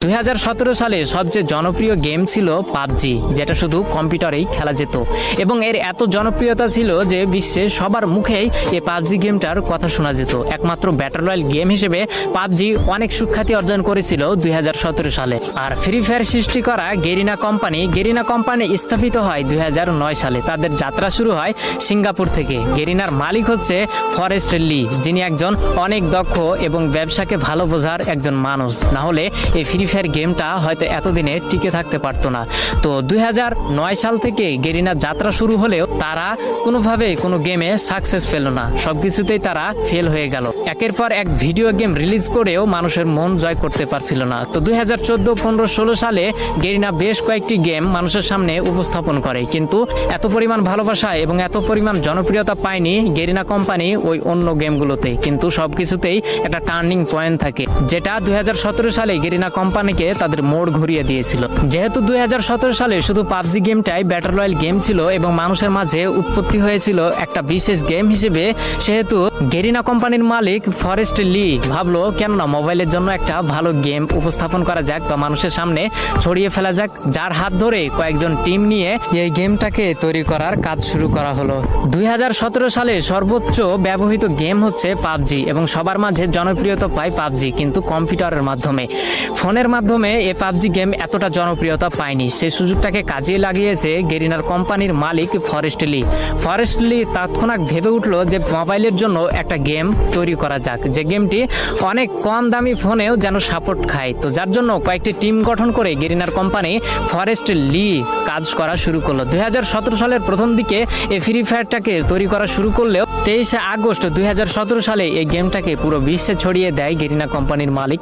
2017 সালে সবচেয়ে জনপ্রিয় গেম ছিল পাবজি, যেটা শুধু কম্পিউটারেই খেলা যেত এবং এর এত জনপ্রিয়তা ছিল যে বিশ্বে সবার মুখেই এই পাবজি গেমটার কথা শোনা যেত। একমাত্র ব্যাটল রয়্যাল গেম হিসেবে পাবজি অনেক সুখ্যাতি অর্জন করেছিল 2017 সালে। আর ফ্রি ফায়ার সৃষ্টি করা গেরিনা কোম্পানি স্থাপিত হয় 2009 সালে। তাদের যাত্রা শুরু হয় সিঙ্গাপুর থেকে। গেরিনার মালিক হচ্ছে ফরেস্ট লি, যিনি একজন অনেক দক্ষ এবং ব্যবসাকে ভালো বোঝার একজন মানুষ। না হলে এই ফ্রি ফায়ার গেমটা হয়তো এতদিনে টিকে থাকতে পারতো না। তো 2009 সাল থেকে গেরিনার যাত্রা শুরু হলেও তারা কোনোভাবে কোনো গেমে সাকসেস পেল না, সবকিছুতেই তারা ফেল হয়ে গেল। একের পর এক ভিডিও গেম রিলিজ করেও মানুষের মন জয় করতে পারছিল না। তো 2014, 15, 16 সালে গেরিনা বেশ কয়েকটি গেম মানুষের সামনে উপস্থাপন করে, কিন্তু এত পরিমাণ ভালোবাসা এবং এত পরিমাণ জনপ্রিয়তা পায়নি গেরিনা কোম্পানি ওই অন্য গেমগুলোতে। কিন্তু সবকিছুতেই একটা টার্নিং পয়েন্ট থাকে, যেটা 2017 সালে গেরিনা কোম্পানিকে তাদের মোড় ঘুরিয়ে দিয়েছিল। যেহেতু 2017 সালে শুধু পাবজি গেমটাই ব্যাটল রয়্যাল গেম ছিল এবং মানুষের মাঝে উৎপত্তি হয়েছিল একটা বিশেষ গেম হিসেবে, সেহেতু গেরিনা কোম্পানির মালিক ফরেস্ট লি ভাবলো কেননা মোবাইলের জন্য একটা ভালো গেম উপস্থাপন করা যাক বা মানুষের সামনে ছড়িয়ে ফেলা যাক, যার হাত ধরে কয়েকজন টিম নিয়ে এই গেমটাকে তৈরি করার কাজ শুরু করা হলো। 2017 সালে সর্বোচ্চ ব্যবহৃত গেম হচ্ছে পাবজি এবং সবার মাঝে জনপ্রিয়তা পায় পাবজি, কিন্তু কম্পিউটারের মাধ্যমে। ফোনের মাধ্যমে এই পাবজি গেম এতটা জনপ্রিয়তা পায়নি। সেই সুযোগটাকে কাজে লাগিয়েছে গেরিনার কোম্পানির মালিক ফরেস্ট লি তৎক্ষণাৎ ভেবে উঠলো যে মোবাইলের জন্য একটা গেম তৈরি করা যাক, যে গেমটি অনেক কম দামি ফোনেও যেন সাপোর্ট খায়। তো যার জন্য কয়েকটি টিম গঠন করে গেরিনার কোম্পানি ফরেস্ট লি কাজ করা শুরু করলো। 2017 সালের প্রথম দিকে এই ফ্রি ফায়ারটাকে তৈরি করা শুরু করলেও 23 আগস্ট 2017 সালে এই গেমটাকে পুরো বিশ্বে ছড়িয়ে দেয় গেরিনা কোম্পানির মালিক